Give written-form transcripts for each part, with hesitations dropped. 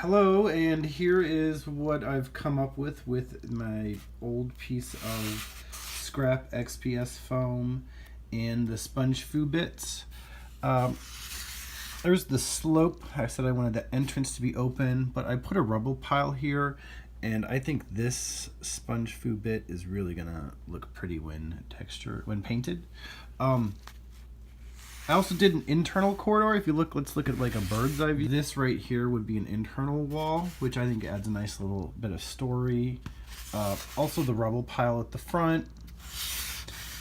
Hello, and here is what I've come up with my old piece of scrap XPS foam and the sponge foo bits. There's the slope. I said I wanted the entrance to be open, but I put a rubble pile here, and I think this sponge foo bit is really gonna look pretty when painted. I also did an internal corridor. If you look, let's look at like a bird's eye view. This right here would be an internal wall, which I think adds a nice little bit of story. Also the rubble pile at the front.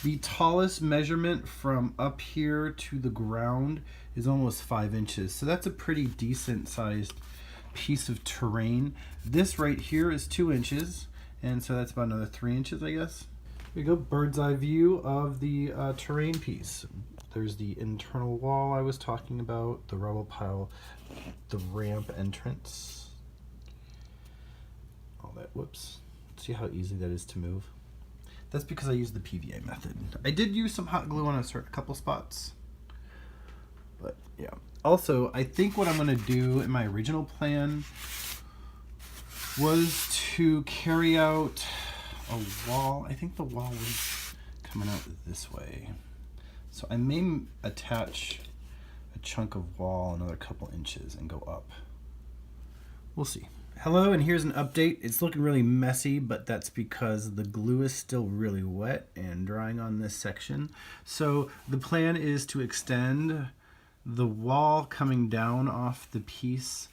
The tallest measurement from up here to the ground is almost 5 inches. So that's a pretty decent sized piece of terrain. This right here is 2 inches. And so that's about another 3 inches, I guess. Here we go, bird's eye view of the terrain piece. There's the internal wall I was talking about, the rubble pile, the ramp entrance. All that, whoops. See how easy that is to move? That's because I used the PVA method. I did use some hot glue on a couple spots, but yeah. Also, I think what I'm gonna do in my original plan was to carry out a wall. I think the wall was coming out this way. So I may attach a chunk of wall another couple inches and go up. We'll see. Hello, and here's an update. It's looking really messy, but that's because the glue is still really wet and drying on this section. So the plan is to extend the wall coming down off the piece,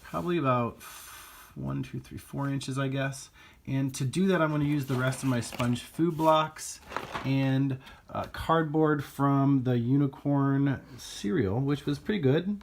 probably about 4 inches, I guess. And to do that, I'm going to use the rest of my sponge foo blocks and cardboard from the unicorn cereal, which was pretty good.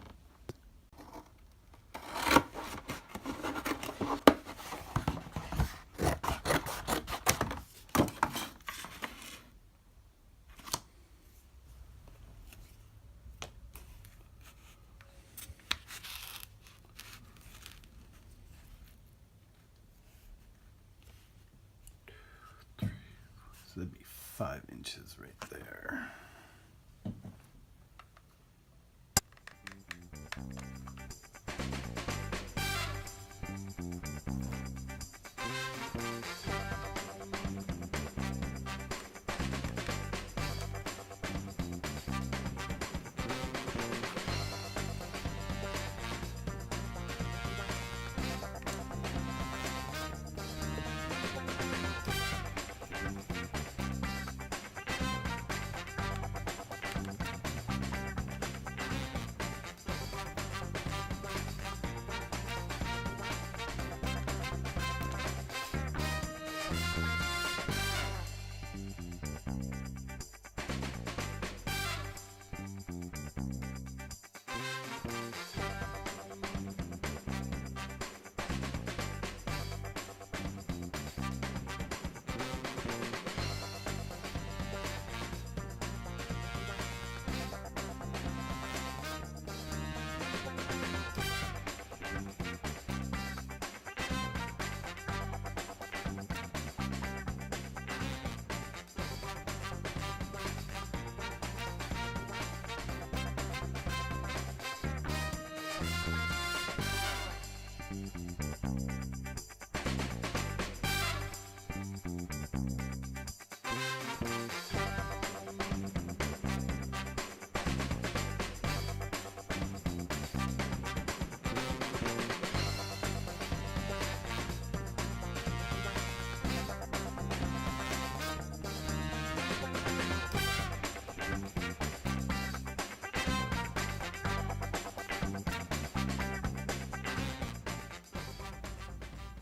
So that'd be 5 inches right there.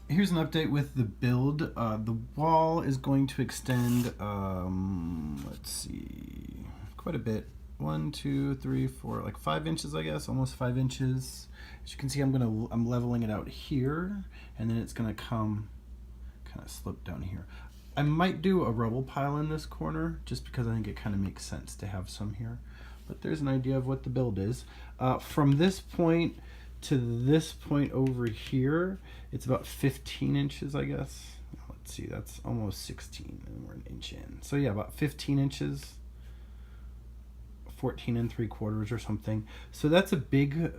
Here's an update with the build. The wall is going to extend, let's see, quite a bit. 1, 2, 3, 4, like 5 inches, I guess, almost 5 inches. As you can see, I'm leveling it out here, and then it's gonna come kind of slope down here. I might do a rubble pile in this corner, just because I think it kind of makes sense to have some here. But there's an idea of what the build is. From this point to this point over here, it's about 15 inches, I guess. Let's see, that's almost 16, and we're an inch in. So yeah, about 15 inches 14 3/4 or something. So that's a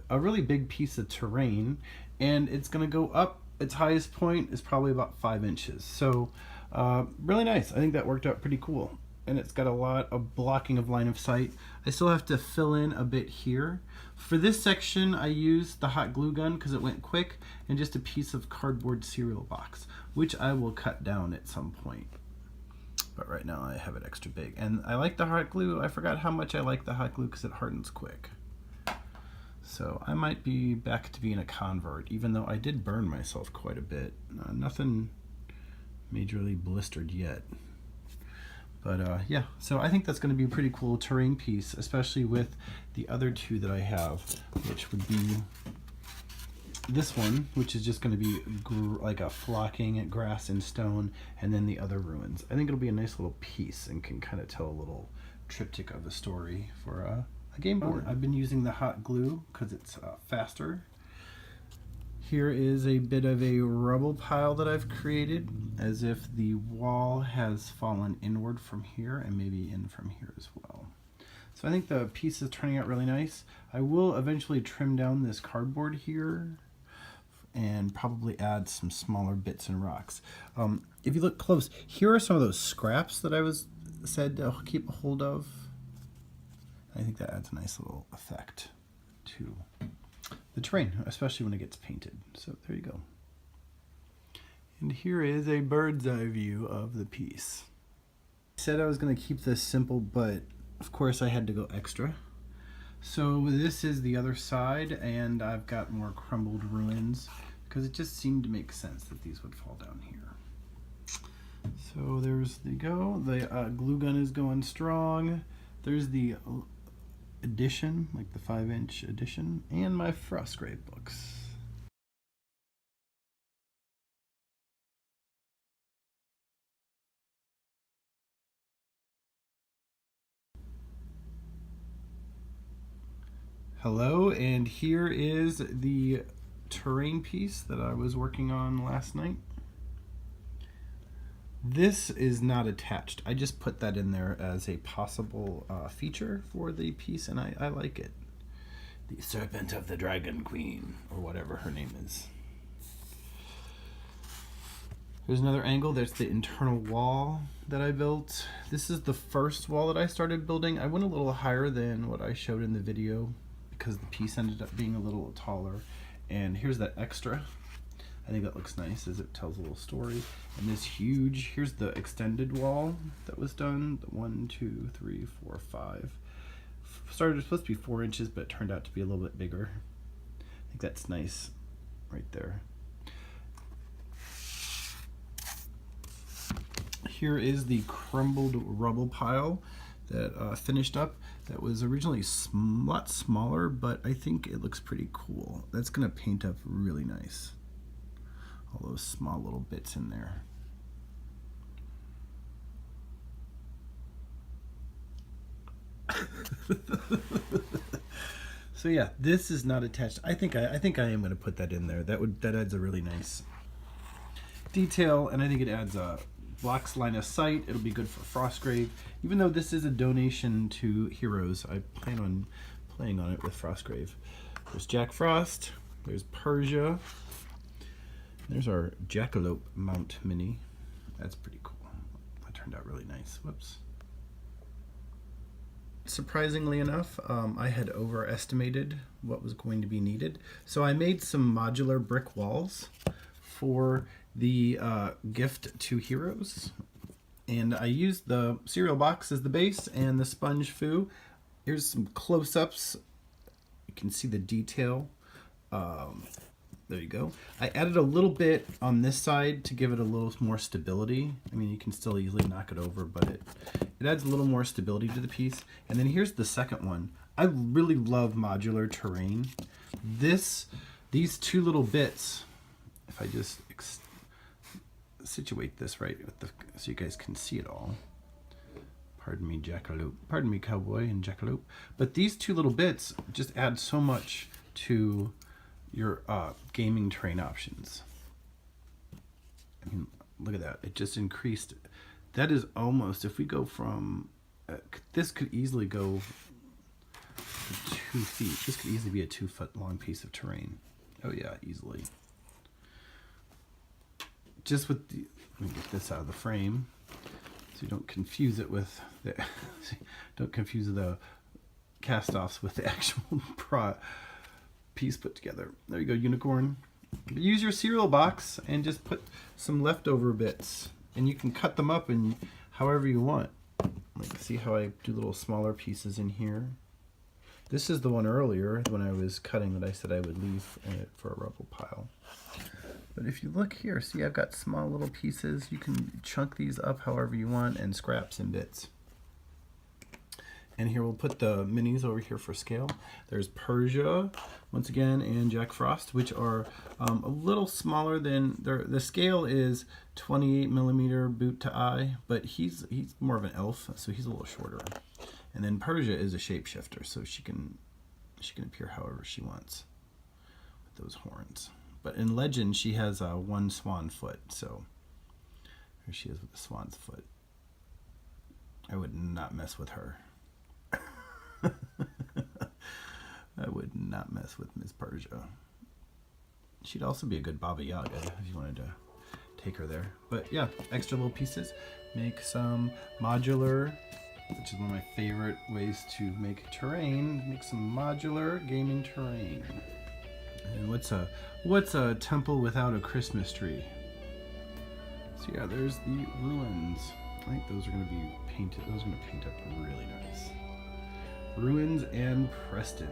really big piece of terrain, and it's gonna go up. Its highest point is probably about 5 inches. So really nice. I think that worked out pretty cool. And it's got a lot of blocking of line of sight. I still have to fill in a bit here. For this section, I used the hot glue gun because it went quick, and just a piece of cardboard cereal box, which I will cut down at some point. But right now I have it extra big. And I like the hot glue. I forgot how much I like the hot glue because it hardens quick. So I might be back to being a convert, even though I did burn myself quite a bit. Nothing majorly blistered yet. But yeah, so I think that's going to be a pretty cool terrain piece, especially with the other two that I have, which would be this one, which is just going to be like a flocking grass and stone, and then the other ruins. I think it'll be a nice little piece and can kind of tell a little triptych of the story for a game board. I've been using the hot glue because it's faster. Here is a bit of a rubble pile that I've created, as if the wall has fallen inward from here and maybe in from here as well. So I think the piece is turning out really nice. I will eventually trim down this cardboard here and probably add some smaller bits and rocks. If you look close, here are some of those scraps that I was said to keep a hold of. I think that adds a nice little effect to the terrain, especially when it gets painted. So there you go. And here is a bird's eye view of the piece. I said I was going to keep this simple, but of course I had to go extra. So this is the other side, and I've got more crumbled ruins because it just seemed to make sense that these would fall down here. So there's the go. The glue gun is going strong. There's the edition, like the 5-inch edition, and my Frostgrave books. Hello, and here is the terrain piece that I was working on last night. This is not attached. I just put that in there as a possible feature for the piece, and I like it. The Serpent of the Dragon Queen, or whatever her name is. Here's another angle. There's the internal wall that I built. This is the first wall that I started building. I went a little higher than what I showed in the video because the piece ended up being a little taller. And here's that extra. I think that looks nice as it tells a little story. And this huge, here's the extended wall that was done. 1, 2, 3, 4, 5. Started supposed to be 4 inches, but it turned out to be a little bit bigger. I think that's nice right there. Here is the crumbled rubble pile that finished up. That was originally a lot smaller, but I think it looks pretty cool. That's gonna paint up really nice. All those small little bits in there. So yeah, this is not attached. I think I am going to put that in there. That adds a really nice detail, and I think it adds a blocks line of sight. It'll be good for Frostgrave. Even though this is a donation to Heroes, I plan on playing on it with Frostgrave. There's Jack Frost. There's Persia. There's our Jackalope Mount Mini. That's pretty cool. That turned out really nice. Whoops. Surprisingly enough, I had overestimated what was going to be needed. So I made some modular brick walls for the gift to Heroes. And I used the cereal box as the base and the sponge foo. Here's some close-ups. You can see the detail. There you go. I added a little bit on this side to give it a little more stability. I mean, you can still easily knock it over, but it adds a little more stability to the piece. And then here's the second one. I really love modular terrain. These two little bits, if I just situate this right so you guys can see it all. Pardon me, jackalope. Pardon me, cowboy and jackalope. But these two little bits just add so much to your gaming terrain options. I mean, look at that. It just increased. That is almost, if we go from, this could easily go for 2 feet. This could easily be a 2-foot long piece of terrain. Oh yeah, easily. Just with the, let me get this out of the frame so you don't confuse it with the, don't confuse the cast-offs with the actual piece put together. There you go, unicorn. Use your cereal box and just put some leftover bits, and you can cut them up in however you want. Like, see how I do little smaller pieces in here? This is the one earlier when I was cutting that I said I would leave it for a rubble pile. But if you look here, see I've got small little pieces. You can chunk these up however you want, and scraps and bits. And here we'll put the minis over here for scale. There's Persia, once again, and Jack Frost, which are a little smaller than, the scale is 28mm boot to eye, but he's more of an elf, so he's a little shorter. And then Persia is a shapeshifter, so she can appear however she wants with those horns. But in Legend, she has one swan foot, so here she is with the swan's foot. I would not mess with her. I would not mess with Miss Persia. She'd also be a good Baba Yaga if you wanted to take her there. But yeah, extra little pieces. Make some modular, which is one of my favorite ways to make terrain. Make some modular gaming terrain. And what's a temple without a Christmas tree? So yeah, there's the ruins. I think those are going to be painted. Those are going to paint up really nice. Ruins and Preston.